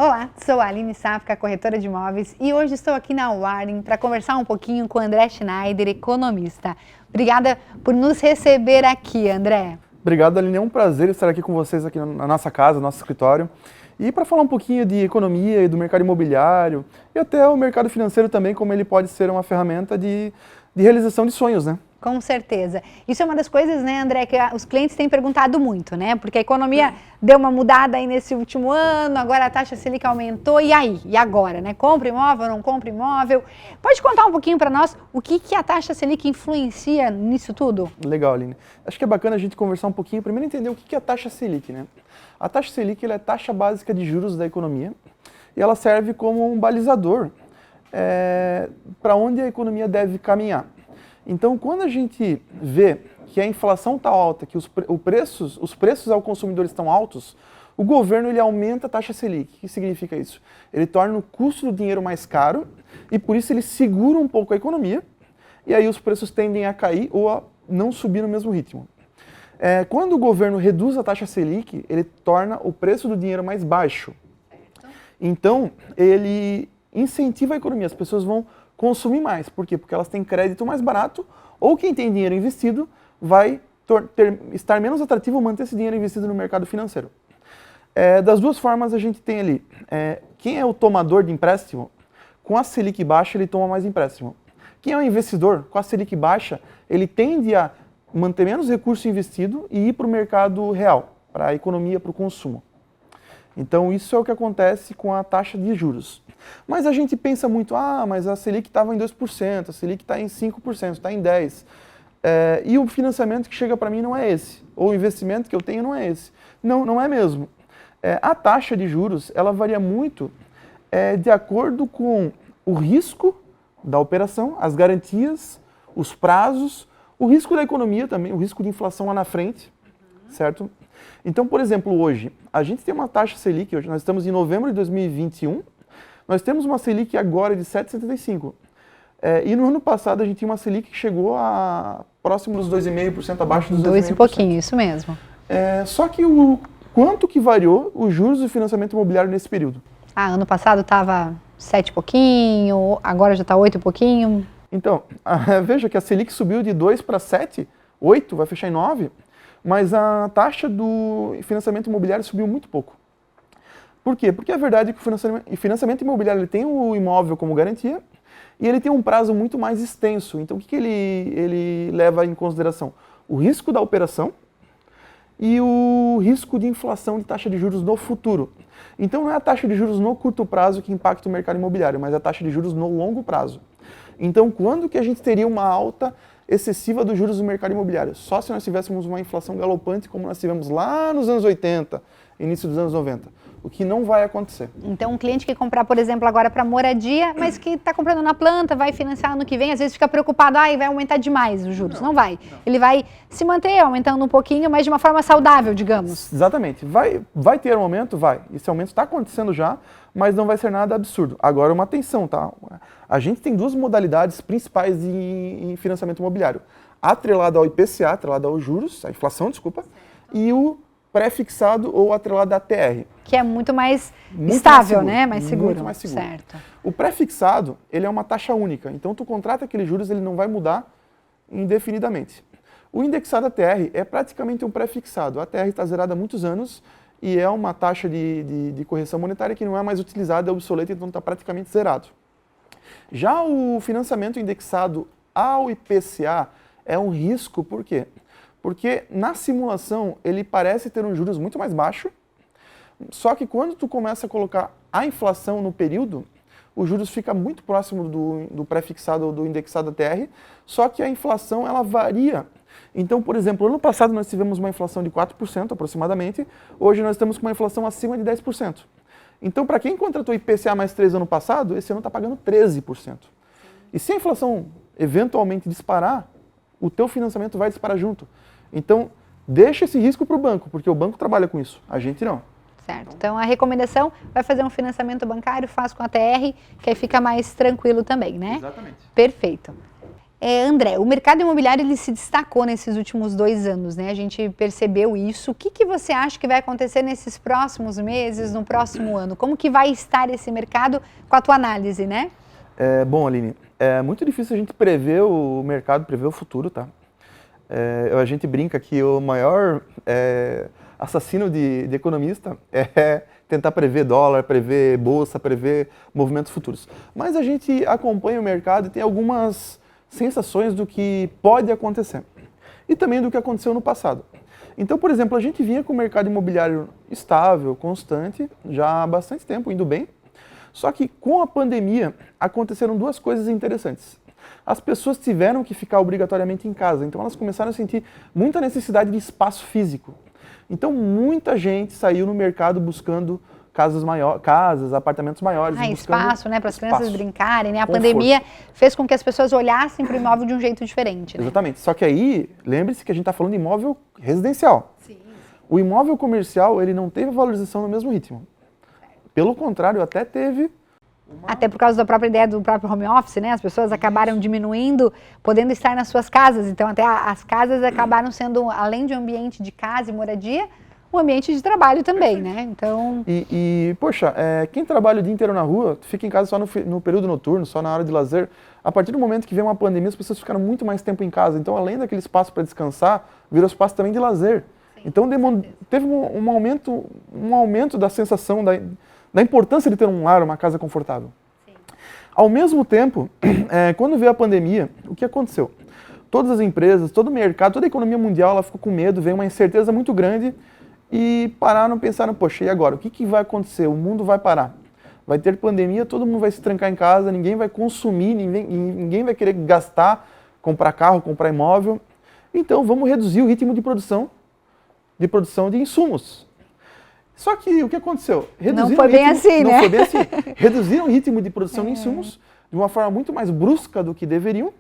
Olá, sou a Aline Safka, corretora de imóveis, e hoje estou aqui na Warren para conversar um pouquinho com o André Schneider, economista. Obrigada por nos receber aqui, André. Obrigado, Aline. É um prazer estar aqui com vocês aqui na nossa casa, no nosso escritório. E para falar um pouquinho de economia e do mercado imobiliário e até o mercado financeiro também, como ele pode ser uma ferramenta de realização de sonhos, né? Com certeza. Isso é uma das coisas, né, André, que os clientes têm perguntado muito, né? Porque a economia deu uma mudada aí nesse último ano, agora a taxa Selic aumentou, e aí? E agora, né? Compra imóvel, não compra imóvel? Pode contar um pouquinho para nós o que a taxa Selic influencia nisso tudo? Legal, Aline. Acho que é bacana a gente conversar um pouquinho, primeiro entender o que é a taxa Selic, né? A taxa Selic ela é a taxa básica de juros da economia e ela serve como um balizador para onde a economia deve caminhar. Então, quando a gente vê que a inflação está alta, que os preços ao consumidor estão altos, o governo ele aumenta a taxa Selic. O que significa isso? Ele torna o custo do dinheiro mais caro e por isso ele segura um pouco a economia e aí os preços tendem a cair ou a não subir no mesmo ritmo. Quando o governo reduz a taxa Selic, ele torna o preço do dinheiro mais baixo. Então, ele incentiva a economia, as pessoas vão consumir mais. Por quê? Porque elas têm crédito mais barato, ou quem tem dinheiro investido vai estar menos atrativo manter esse dinheiro investido no mercado financeiro. Das duas formas a gente tem ali, quem é o tomador de empréstimo, com a Selic baixa ele toma mais empréstimo. Quem é o investidor, com a Selic baixa, ele tende a manter menos recurso investido e ir para o mercado real, para a economia, para o consumo. Então isso é o que acontece com a taxa de juros. Mas a gente pensa muito, mas a Selic estava em 2%, a Selic está em 5%, está em 10%. E o financiamento que chega para mim não é esse, ou o investimento que eu tenho não é esse. Não, não é mesmo. A taxa de juros, ela varia muito de acordo com o risco da operação, as garantias, os prazos, o risco da economia também, o risco de inflação lá na frente, certo? Então, por exemplo, hoje, a gente tem uma taxa Selic, hoje nós estamos em novembro de 2021, nós temos uma Selic agora de 7,75%. E no ano passado a gente tinha uma Selic que chegou a próximo dos 2,5%, abaixo dos 2,5%. 2 e pouquinho, isso mesmo. Só que o quanto que variou os juros do financiamento imobiliário nesse período? Ano passado estava 7 e pouquinho, agora já está 8 e pouquinho. Então, veja que a Selic subiu de 2 para 7, 8, vai fechar em 9, mas a taxa do financiamento imobiliário subiu muito pouco. Por quê? Porque a verdade é que o financiamento imobiliário ele tem o imóvel como garantia e ele tem um prazo muito mais extenso. Então, o que ele leva em consideração? O risco da operação e o risco de inflação de taxa de juros no futuro. Então, não é a taxa de juros no curto prazo que impacta o mercado imobiliário, mas a taxa de juros no longo prazo. Então, quando que a gente teria uma alta excessiva dos juros do mercado imobiliário? Só se nós tivéssemos uma inflação galopante como nós tivemos lá nos anos 80, início dos anos 90. O que não vai acontecer. Então, um cliente que comprar, por exemplo, agora para moradia, mas que está comprando na planta, vai financiar ano que vem, às vezes fica preocupado, vai aumentar demais os juros. Não vai. Não. Ele vai se manter aumentando um pouquinho, mas de uma forma saudável, digamos. Exatamente. Vai ter um aumento? Vai. Esse aumento está acontecendo já, mas não vai ser nada absurdo. Agora, uma atenção, tá? A gente tem duas modalidades principais em financiamento imobiliário. Atrelado ao IPCA, atrelado aos juros, a inflação, desculpa, e o pré-fixado ou atrelado à ATR. Que é muito mais estável, né? Mais seguro. Muito mais seguro. Certo. O pré-fixado, ele é uma taxa única. Então, tu contrata aqueles juros, ele não vai mudar indefinidamente. O indexado ATR é praticamente um pré-fixado. A ATR está zerada há muitos anos e é uma taxa de correção monetária que não é mais utilizada, é obsoleta, então está praticamente zerado. Já o financiamento indexado ao IPCA é um risco, por quê? Porque na simulação ele parece ter um juros muito mais baixo, só que quando tu começa a colocar a inflação no período, o juros fica muito próximo do pré-fixado ou do indexado ATR, só que a inflação ela varia. Então, por exemplo, ano passado nós tivemos uma inflação de 4% aproximadamente, hoje nós estamos com uma inflação acima de 10%. Então, para quem contratou IPCA mais 3 ano passado, esse ano está pagando 13%. E se a inflação eventualmente disparar, o teu financiamento vai disparar junto. Então, deixa esse risco para o banco, porque o banco trabalha com isso, a gente não. Certo. Então, a recomendação, vai fazer um financiamento bancário, faz com a TR, que aí fica mais tranquilo também, né? Exatamente. Perfeito. André, o mercado imobiliário ele se destacou nesses últimos 2 anos, né? A gente percebeu isso. O que você acha que vai acontecer nesses próximos meses, no próximo ano? Como que vai estar esse mercado com a tua análise, né? Bom, Aline, é muito difícil a gente prever o mercado, prever o futuro, tá? A gente brinca que o maior assassino de economista é tentar prever dólar, prever bolsa, prever movimentos futuros. Mas a gente acompanha o mercado e tem algumas sensações do que pode acontecer e também do que aconteceu no passado. Então, por exemplo, a gente vinha com o mercado imobiliário estável, constante, já há bastante tempo, indo bem, só que com a pandemia aconteceram 2 coisas interessantes. As pessoas tiveram que ficar obrigatoriamente em casa, então elas começaram a sentir muita necessidade de espaço físico. Então muita gente saiu no mercado buscando casas, apartamentos maiores. Espaço, né, para as crianças brincarem, né? A pandemia fez com que as pessoas olhassem para o imóvel de um jeito diferente, né? Exatamente. Só que aí, lembre-se que a gente está falando de imóvel residencial. Sim. O imóvel comercial, ele não teve valorização no mesmo ritmo. Pelo contrário, até teve... Até por causa da própria ideia do próprio home office, né? As pessoas acabaram diminuindo, podendo estar nas suas casas. Então, até as casas acabaram sendo, além de um ambiente de casa e moradia, um ambiente de trabalho também, né? Então... Poxa, quem trabalha o dia inteiro na rua, fica em casa só no período noturno, só na hora de lazer. A partir do momento que vem uma pandemia, as pessoas ficaram muito mais tempo em casa. Então, além daquele espaço para descansar, virou espaço também de lazer. Sim, então, teve um aumento da sensação da importância de ter um lar, uma casa confortável. Sim. Ao mesmo tempo, quando veio a pandemia, o que aconteceu? Todas as empresas, todo o mercado, toda a economia mundial, ela ficou com medo, veio uma incerteza muito grande e pensaram, poxa, e agora? O que vai acontecer? O mundo vai parar. Vai ter pandemia, todo mundo vai se trancar em casa, ninguém vai consumir, ninguém vai querer gastar, comprar carro, comprar imóvel. Então, vamos reduzir o ritmo de produção de insumos. Só que o que aconteceu? Não foi bem assim, né? Não foi bem assim. Reduziram o ritmo de produção de insumos de uma forma muito mais brusca do que deveriam.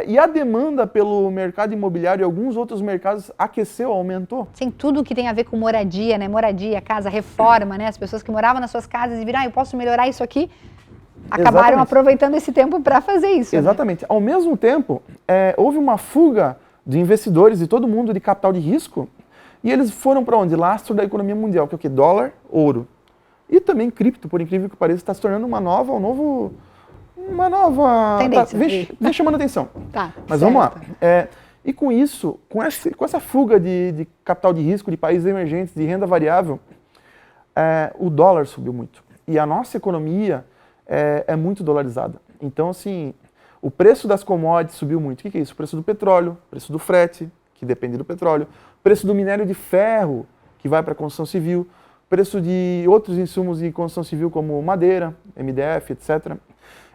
E a demanda pelo mercado imobiliário e alguns outros mercados aqueceu, aumentou. Sim, tudo que tem a ver com moradia, né? Moradia, casa, reforma, né? As pessoas que moravam nas suas casas e viram, eu posso melhorar isso aqui, acabaram aproveitando esse tempo para fazer isso. Exatamente. Né? Ao mesmo tempo, houve uma fuga de investidores e todo mundo de capital de risco e eles foram para onde? Lastro da economia mundial, que é o quê? Dólar, ouro. E também cripto, por incrível que pareça, está se tornando uma nova tendência. Vem chamando atenção. Tá, mas vamos lá. E com isso, com essa fuga de capital de risco de países emergentes, de renda variável, o dólar subiu muito. E a nossa economia é muito dolarizada. Então, assim, o preço das commodities subiu muito. O que é isso? O preço do petróleo, o preço do frete, que depende do petróleo, o preço do minério de ferro, que vai para a construção civil, preço de outros insumos de construção civil, como madeira, MDF, etc.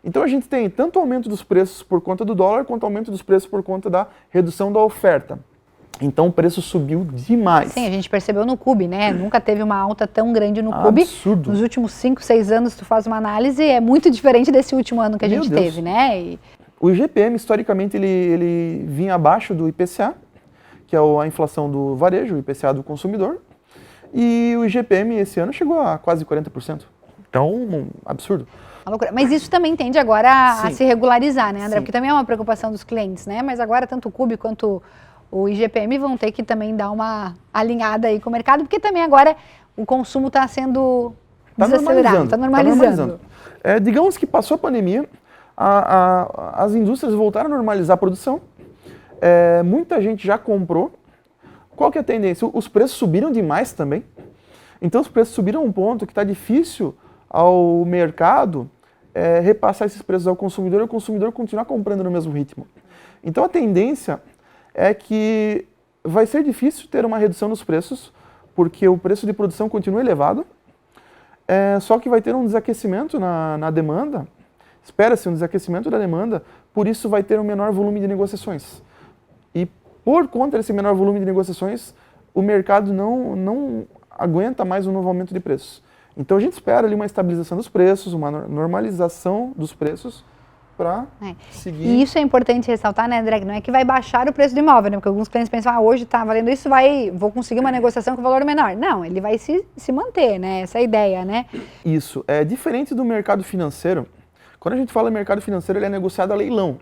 Então a gente tem tanto aumento dos preços por conta do dólar, quanto aumento dos preços por conta da redução da oferta. Então o preço subiu demais. Sim, a gente percebeu no CUB, né? Nunca teve uma alta tão grande no CUB. Absurdo. Nos últimos 5, 6 anos, tu faz uma análise, é muito diferente desse último ano que a gente teve, né? O IGPM, historicamente, ele vinha abaixo do IPCA, que é a inflação do varejo, o IPCA do consumidor. E o IGPM esse ano chegou a quase 40%. Então, um absurdo. Uma loucura. Mas isso também tende agora a se regularizar, né, André? Sim. Porque também é uma preocupação dos clientes, né? Mas agora tanto o CUB quanto o IGPM vão ter que também dar uma alinhada aí com o mercado, porque também agora o consumo está sendo desacelerado, está normalizando. Digamos que passou a pandemia, as indústrias voltaram a normalizar a produção, muita gente já comprou. Qual que é a tendência? Os preços subiram demais também. Então os preços subiram a um ponto que está difícil ao mercado repassar esses preços ao consumidor e o consumidor continuar comprando no mesmo ritmo. Então a tendência é que vai ser difícil ter uma redução nos preços, porque o preço de produção continua elevado, só que vai ter um desaquecimento na demanda, espera-se um desaquecimento da demanda, por isso vai ter um menor volume de negociações. E por conta desse menor volume de negociações, o mercado não aguenta mais um novo aumento de preços. Então a gente espera ali uma estabilização dos preços, uma normalização dos preços para seguir. E isso é importante ressaltar, né, André? Não é que vai baixar o preço do imóvel, né? Porque alguns clientes pensam, hoje está valendo isso, vou conseguir uma negociação com valor menor. Não, ele vai se manter, né? Essa é a ideia, né? Isso. É diferente do mercado financeiro. Quando a gente fala mercado financeiro, ele é negociado a leilão.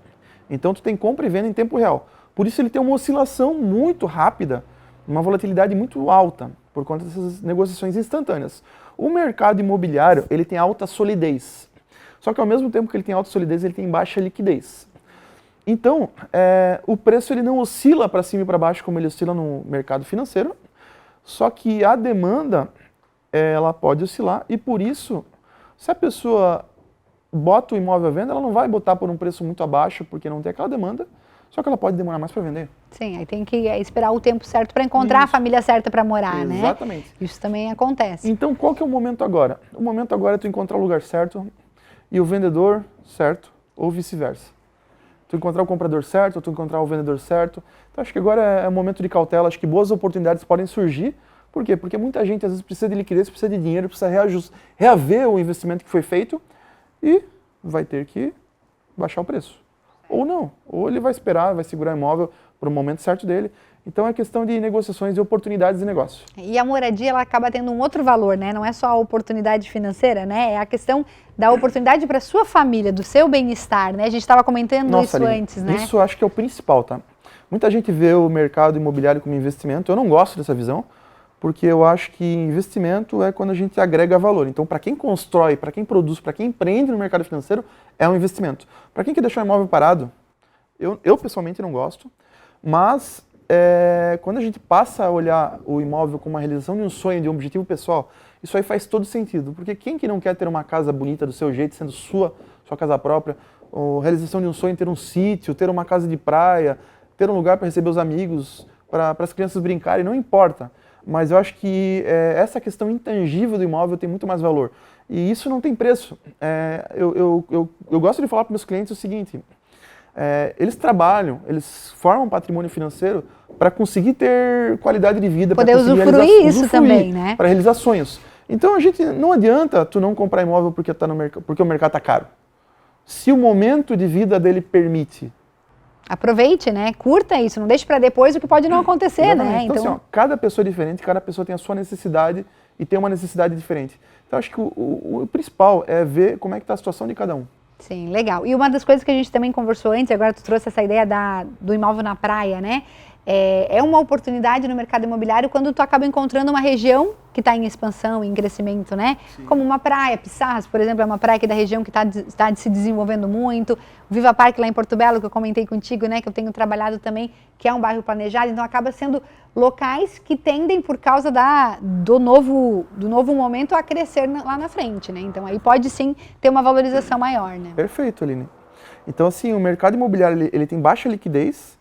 Então tu tem compra e venda em tempo real. Por isso ele tem uma oscilação muito rápida, uma volatilidade muito alta, por conta dessas negociações instantâneas. O mercado imobiliário, ele tem alta solidez. Só que ao mesmo tempo que ele tem alta solidez, ele tem baixa liquidez. Então, o preço ele não oscila para cima e para baixo como ele oscila no mercado financeiro, só que a demanda ela pode oscilar e por isso, se a pessoa bota o imóvel à venda, ela não vai botar por um preço muito abaixo porque não tem aquela demanda, só que ela pode demorar mais para vender. Sim, aí tem que esperar o tempo certo para encontrar a família certa para morar, né? Exatamente. Isso também acontece. Então, qual que é o momento agora? O momento agora é tu encontrar o lugar certo e o vendedor certo, ou vice-versa. Tu encontrar o comprador certo, ou tu encontrar o vendedor certo. Então, acho que agora é um momento de cautela, acho que boas oportunidades podem surgir. Por quê? Porque muita gente, às vezes, precisa de liquidez, precisa de dinheiro, precisa reaver o investimento que foi feito e vai ter que baixar o preço. Ou não, ou ele vai esperar, vai segurar o imóvel para o momento certo dele. Então é questão de negociações e oportunidades de negócio. E a moradia, ela acaba tendo um outro valor, né? Não é só a oportunidade financeira, né? É a questão da oportunidade para a sua família, do seu bem-estar, né? A gente estava comentando isso Aline, antes, né? Isso eu acho que é o principal, tá? Muita gente vê o mercado imobiliário como investimento. Eu não gosto dessa visão, porque eu acho que investimento é quando a gente agrega valor. Então, para quem constrói, para quem produz, para quem empreende no mercado financeiro, é um investimento. Para quem quer deixar o imóvel parado, eu pessoalmente não gosto, mas quando a gente passa a olhar o imóvel como uma realização de um sonho, de um objetivo pessoal, isso aí faz todo sentido. Porque quem que não quer ter uma casa bonita do seu jeito, sendo sua casa própria, ou realização de um sonho, ter um sítio, ter uma casa de praia, ter um lugar para receber os amigos, para as crianças brincarem, não importa. Mas eu acho que essa questão intangível do imóvel tem muito mais valor. E isso não tem preço. Eu gosto de falar para meus clientes o seguinte, eles trabalham, eles formam patrimônio financeiro para conseguir ter qualidade de vida, poder usufruir isso também, né? Para realizar sonhos. Então a gente não adianta tu não comprar imóvel porque o mercado está caro. Se o momento de vida dele permite. Aproveite, né? Curta isso, não deixe para depois o que pode não acontecer, Exatamente. né? Então, assim, ó, cada pessoa é diferente, cada pessoa tem a sua necessidade e tem uma necessidade diferente. Então, acho que o principal é ver como é que está a situação de cada um. Sim, legal. E uma das coisas que a gente também conversou antes, agora tu trouxe essa ideia do imóvel na praia, né? É uma oportunidade no mercado imobiliário quando tu acaba encontrando uma região que está em expansão, em crescimento, né? Sim. Como uma praia, Pissarras, por exemplo, é uma praia aqui da região que está se desenvolvendo muito. O Viva Parque lá em Porto Belo, que eu comentei contigo, né? Que eu tenho trabalhado também, que é um bairro planejado. Então acaba sendo locais que tendem, por causa do novo momento, a crescer lá na frente, né? Então aí pode sim ter uma valorização maior, né? Perfeito, Aline. Então assim, o mercado imobiliário ele tem baixa liquidez,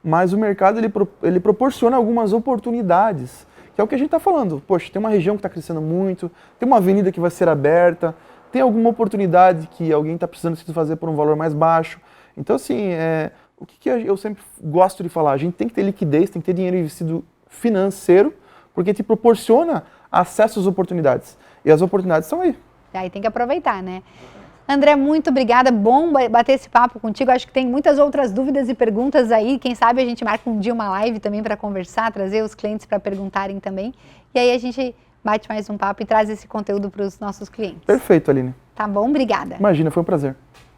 mas o mercado ele proporciona algumas oportunidades, que é o que a gente está falando. Poxa, tem uma região que está crescendo muito, tem uma avenida que vai ser aberta, tem alguma oportunidade que alguém está precisando se fazer por um valor mais baixo. Então, assim, o que eu sempre gosto de falar, a gente tem que ter liquidez, tem que ter dinheiro investido financeiro, porque te proporciona acesso às oportunidades. E as oportunidades estão aí. E aí tem que aproveitar, né? André, muito obrigada, bom bater esse papo contigo, acho que tem muitas outras dúvidas e perguntas aí, quem sabe a gente marca um dia uma live também para conversar, trazer os clientes para perguntarem também, e aí a gente bate mais um papo e traz esse conteúdo para os nossos clientes. Perfeito, Aline. Tá bom, obrigada. Imagina, foi um prazer.